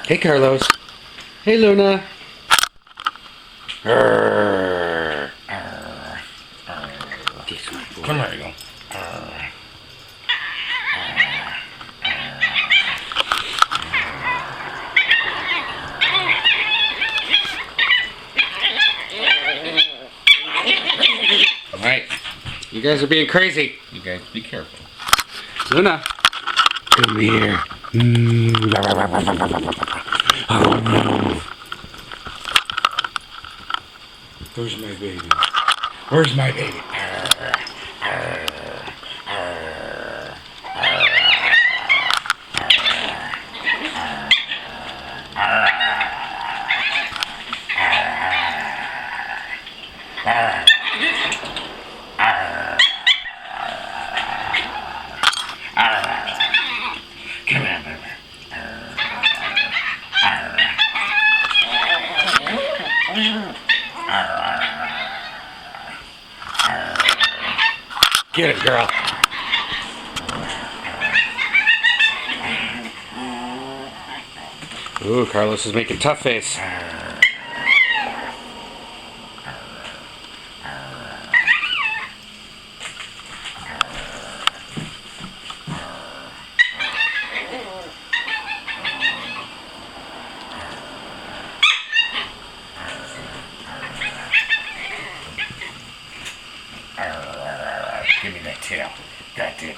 Hey, Carlos. Hey, Luna. Come here, you go. Alright. You guys are being crazy. You guys be careful. Luna. Come here. Where's my baby? Where's my baby? Come here, baby. Get it, girl. Ooh, Carlos is making tough face. Give me that tail. Got that tail.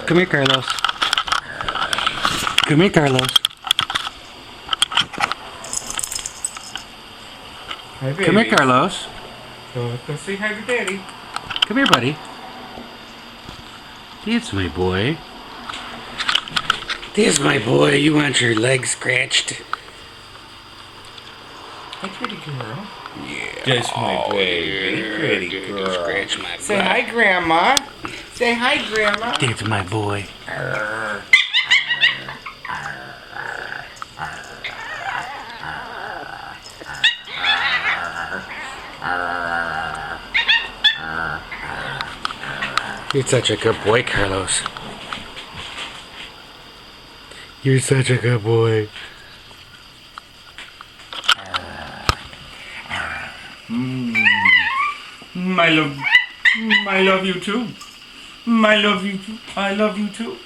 Come here, Carlos. Come here, Carlos. Hi, baby. Come here, Carlos. Go say hi to Daddy. Come here, buddy. That's my boy. There's my boy. You want your leg scratched? Hi, pretty girl. Yeah. That's my baby. Pretty girl. Scratch my Say butt. hi, Grandma. Say hi, Grandma. That's my boy. You're such a good boy, Carlos. You're such a good boy. I love you too. I love you too. I love you too.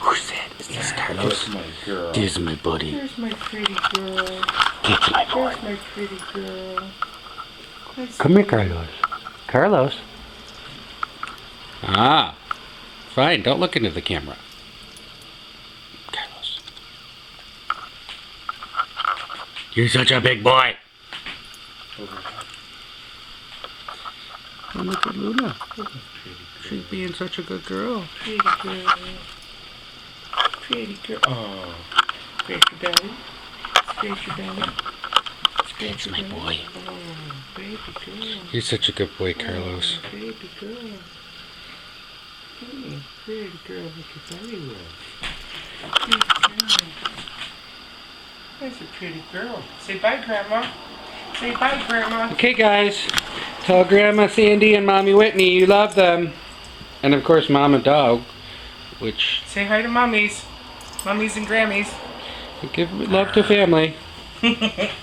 Who's that? Is this Carlos? That's my girl. There's my buddy. There's my pretty girl. That's my boy. There's my pretty girl. Come here, Carlos. Carlos. Ah. Fine, don't look into the camera. Carlos. You're such a big boy. Oh, look at Luna. She's being such a good girl. Pretty girl. Pretty girl. Oh. Scratch your belly. Scratch your belly. That's my boy. Oh, baby girl. You're such a good boy, Carlos. Oh, baby girl. Hey, pretty girl with your belly rub. Pretty girl. That's a pretty girl. Say bye, Grandma. Say bye, Grandma. Okay, guys. Tell Grandma Sandy and Mommy Whitney you love them. And, of course, Mama Dog, which... Say hi to mummies. Mummies and Grammies. Give love to family. Bye-bye.